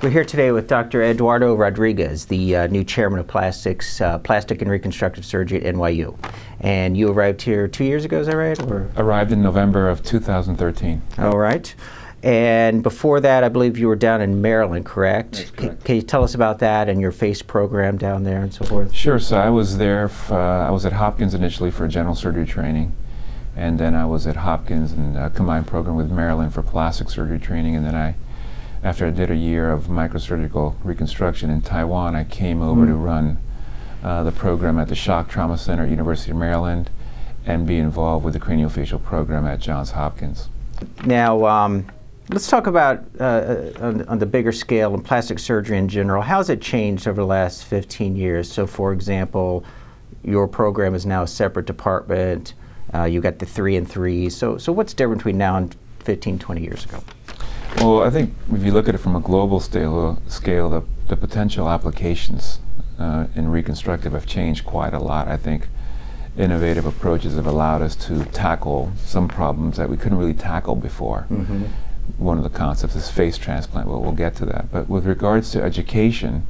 We're here today with Dr. Eduardo Rodriguez, the new chairman of Plastic and Reconstructive Surgery at NYU. And you arrived here 2 years ago, is that right? Or? Arrived in November of 2013. All right. And before that, I believe you were down in Maryland, correct? That's correct. Can you tell us about that and your FACE program down there and so forth? Sure. So I was there, I was at Hopkins initially for general surgery training. And then I was at Hopkins in a combined program with Maryland for plastic surgery training. And then after I did a year of microsurgical reconstruction in Taiwan, I came over to run the program at the Shock Trauma Center at University of Maryland and be involved with the craniofacial program at Johns Hopkins. Now, let's talk about, on the bigger scale, and plastic surgery in general. How has it changed over the last 15 years? So, for example, your program is now a separate department. You got the 3 and 3. So what's different between now and 15, 20 years ago? Well, I think if you look at it from a global scale, the potential applications in reconstructive have changed quite a lot. I think innovative approaches have allowed us to tackle some problems that we couldn't really tackle before. Mm-hmm. One of the concepts is face transplant. Well, we'll get to that. But with regards to education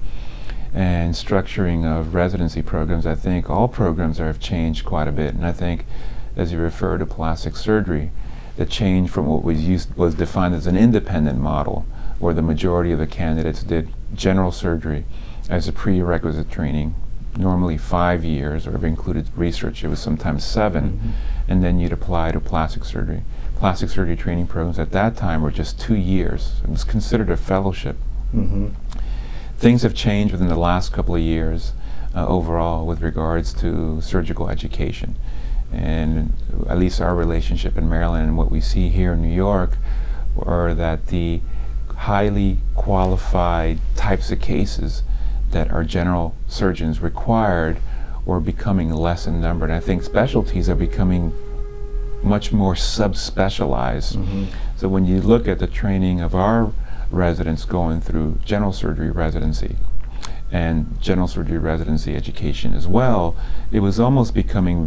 and structuring of residency programs, I think all programs have changed quite a bit. And I think, as you refer to plastic surgery, the change from what was defined as an independent model, where the majority of the candidates did general surgery as a prerequisite training, normally 5 years, or if it included research, it was sometimes 7, Mm-hmm. and then you'd apply to plastic surgery. Plastic surgery training programs at that time were just 2 years. It was considered a fellowship. Mm-hmm. Things have changed within the last couple of years overall with regards to surgical education. And at least our relationship in Maryland and what we see here in New York are that the highly qualified types of cases that our general surgeons required were becoming less in number. And I think specialties are becoming much more subspecialized. Mm-hmm. So when you look at the training of our residents going through general surgery residency and general surgery residency education as well, it was almost becoming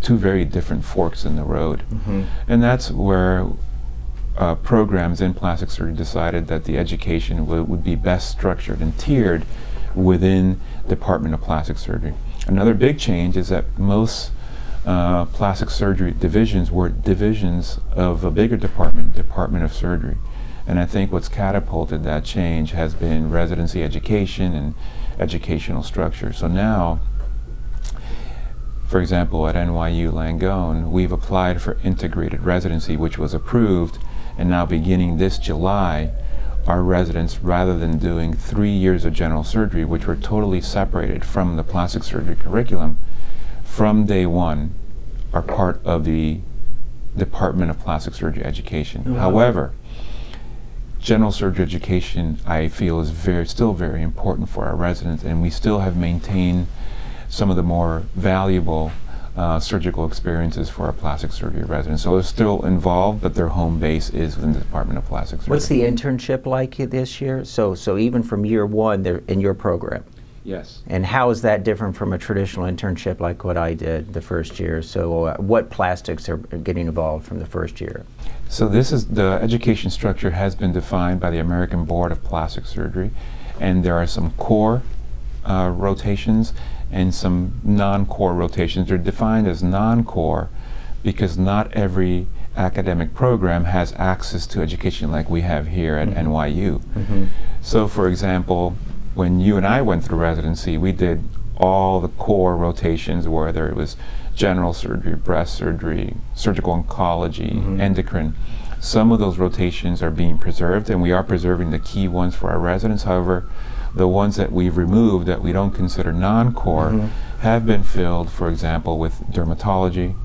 two very different forks in the road. Mm-hmm. And that's where programs in plastic surgery decided that the education would be best structured and tiered within Department of Plastic Surgery. Another big change is that most plastic surgery divisions were divisions of a bigger department, Department of Surgery. And I think what's catapulted that change has been residency education and educational structure. So now, for example, at NYU Langone, we've applied for integrated residency, which was approved, and now beginning this July, our residents, rather than doing 3 years of general surgery, which were totally separated from the plastic surgery curriculum, from day one are part of the Department of Plastic Surgery Education. Oh, wow. However, general surgery education, I feel, is still very important for our residents, and we still have maintained some of the more valuable surgical experiences for our plastic surgery residents. So they're still involved, but their home base is within the Department of Plastic Surgery. What's the internship like this year? So even from year one, they're in your program. Yes. And how is that different from a traditional internship like what I did the first year? So what plastics are getting involved from the first year? So the education structure has been defined by the American Board of Plastic Surgery, and there are some core rotations and some non-core rotations. They're defined as non-core because not every academic program has access to education like we have here at Mm-hmm. NYU. Mm-hmm. So for example, when you and I went through residency, we did all the core rotations, whether it was general surgery, breast surgery, surgical oncology, Mm-hmm. endocrine. Some of those rotations are being preserved, and we are preserving the key ones for our residents. However, the ones that we've removed that we don't consider non-core Mm-hmm. have been filled, for example, with dermatology,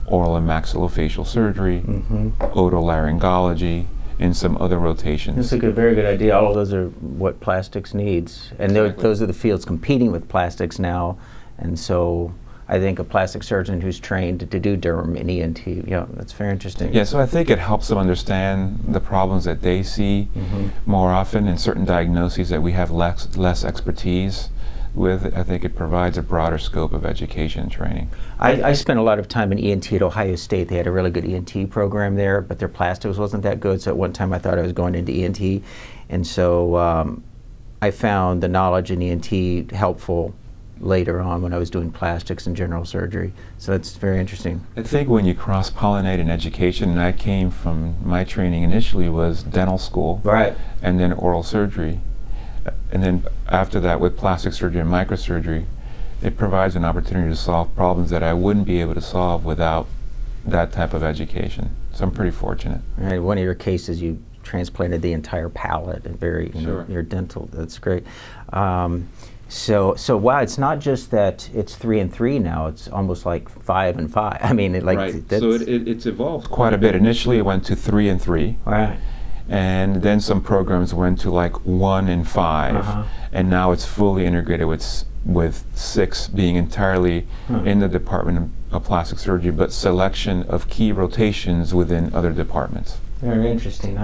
oral and maxillofacial surgery, Mm-hmm. otolaryngology, and some other rotations. That's a very good idea. All of those are what plastics needs. And Exactly. those are the fields competing with plastics now. And so I think a plastic surgeon who's trained to do derm and ENT, yeah, that's very interesting. Yeah, so I think it helps them understand the problems that they see Mm-hmm. more often in certain diagnoses that we have less expertise I think it provides a broader scope of education and training. I spent a lot of time in ENT at Ohio State. They had a really good ENT program there, but their plastics wasn't that good. So at one time I thought I was going into ENT. And so I found the knowledge in ENT helpful later on when I was doing plastics and general surgery. So that's very interesting. I think when you cross-pollinate in education, and I came from, my training initially was dental school, Right. and then oral surgery. And then after that with plastic surgery and microsurgery, it provides an opportunity to solve problems that I wouldn't be able to solve without that type of education. So I'm pretty fortunate. Right. One of your cases, you transplanted the entire palate and Sure. your dental. That's great. So wow, it's not just that it's 3 and 3 now. It's almost like 5 and 5. I mean, Right. So it's evolved quite a bit. Initially, it went to 3 and 3. Right. And then some programs went to like 1 and 5, and now it's fully integrated with 6 being entirely in the Department of Plastic Surgery, but selection of key rotations within other departments. Very interesting.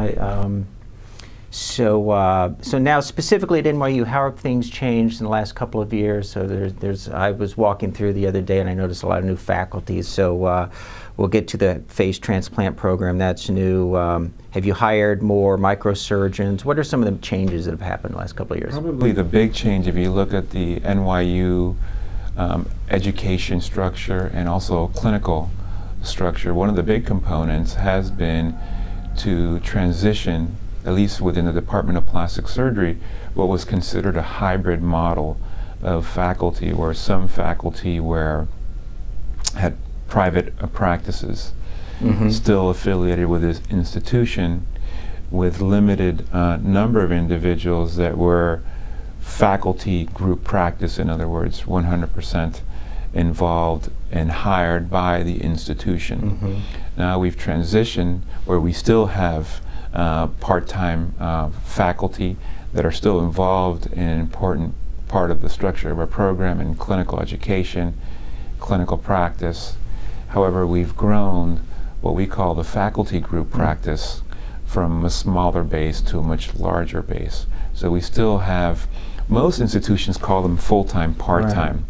So now specifically at NYU, how have things changed in the last couple of years? So I was walking through the other day and I noticed a lot of new faculties. So we'll get to the face transplant program. That's new. Have you hired more microsurgeons? What are some of the changes that have happened in the last couple of years? Probably the big change, if you look at the NYU education structure and also clinical structure, one of the big components has been to transition, at least within the Department of Plastic Surgery, what was considered a hybrid model of faculty, where some faculty had private practices, still affiliated with this institution, with limited number of individuals that were faculty group practice, in other words, 100% involved and hired by the institution. Now we've transitioned where we still have part-time faculty that are still involved in an important part of the structure of our program in clinical education, clinical practice. However, we've grown what we call the faculty group practice from a smaller base to a much larger base. So we still have, most institutions call them full-time, part-time.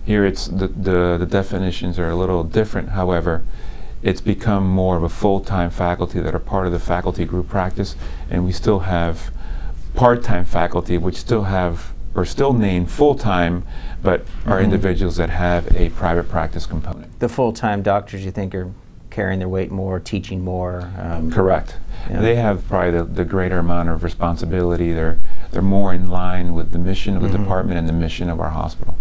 Here it's the definitions are a little different. However, it's become more of a full-time faculty that are part of the faculty group practice, and we still have part-time faculty which still have, or still named full-time, but are individuals that have a private practice component. The full-time doctors, you think, are carrying their weight more, teaching more? Correct. Yeah. They have probably the greater amount of responsibility. They're more in line with the mission of the department and the mission of our hospital.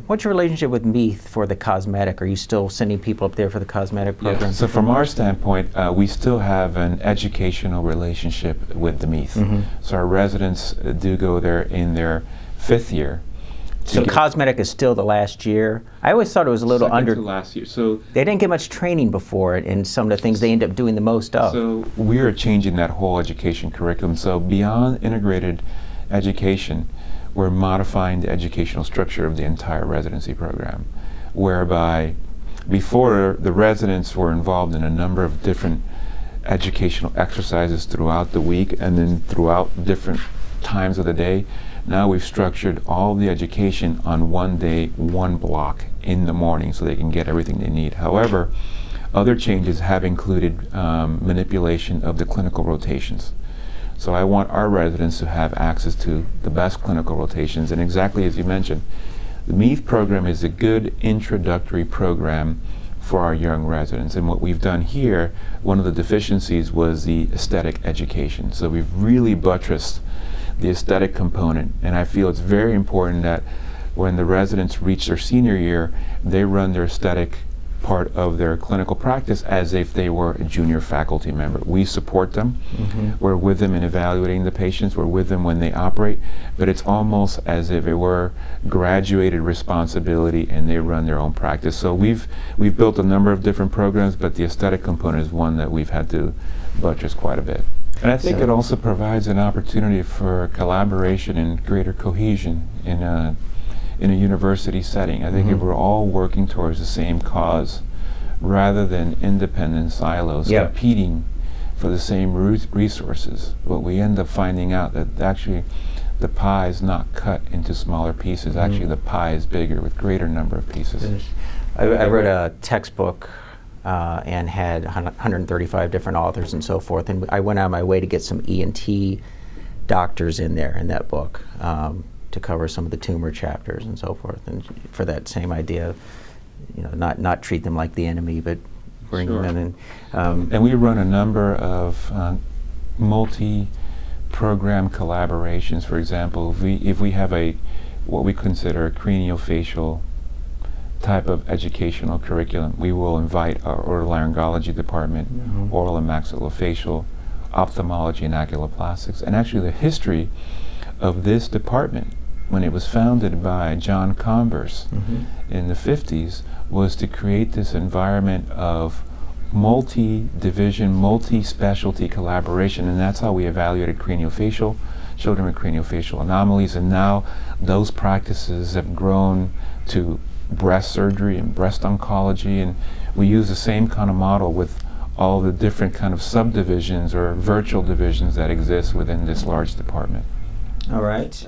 What's your relationship with Meath for the cosmetic? Are you still sending people up there for the cosmetic program? Yeah. So from our standpoint, we still have an educational relationship with the Meath. So our residents do go there in their 5th year. So cosmetic is still the last year? I always thought it was a little Second to last year. So they didn't get much training before it, and some of the things they end up doing the most of. So we are changing that whole education curriculum. So beyond integrated education, we're modifying the educational structure of the entire residency program, whereby before the residents were involved in a number of different educational exercises throughout the week and then throughout different times of the day. Now we've structured all the education on one day, one block in the morning so they can get everything they need. However, other changes have included manipulation of the clinical rotations. So I want our residents to have access to the best clinical rotations, and exactly as you mentioned, the Meath program is a good introductory program for our young residents. And what we've done here, one of the deficiencies was the aesthetic education. So we've really buttressed the aesthetic component, and I feel it's very important that when the residents reach their senior year, they run their aesthetic part of their clinical practice as if they were a junior faculty member. We support them. We're with them in evaluating the patients. We're with them when they operate, but it's almost as if it were graduated responsibility and they run their own practice. So we've built a number of different programs, but the aesthetic component is one that we've had to buttress quite a bit. And I think it also provides an opportunity for collaboration and greater cohesion in a university setting. I think if we're all working towards the same cause, rather than independent silos competing for the same resources, what we end up finding out that actually the pie is not cut into smaller pieces. Actually, the pie is bigger with greater number of pieces. I wrote a textbook and had 135 different authors and so forth, and I went out of my way to get some ENT doctors in there in that book to cover some of the tumor chapters and so forth, and for that same idea, you know, not treat them like the enemy, but bring them in. And we run a number of multi-program collaborations. For example, if we have what we consider a craniofacial type of educational curriculum, we will invite our otolaryngology department, oral and maxillofacial, ophthalmology and oculoplastics. And actually the history of this department, when it was founded by John Converse in the 50s, was to create this environment of multi-division, multi-specialty collaboration, and that's how we evaluated craniofacial, children with craniofacial anomalies, and now those practices have grown to breast surgery and breast oncology, and we use the same kind of model with all the different kind of subdivisions or virtual divisions that exist within this large department. All right.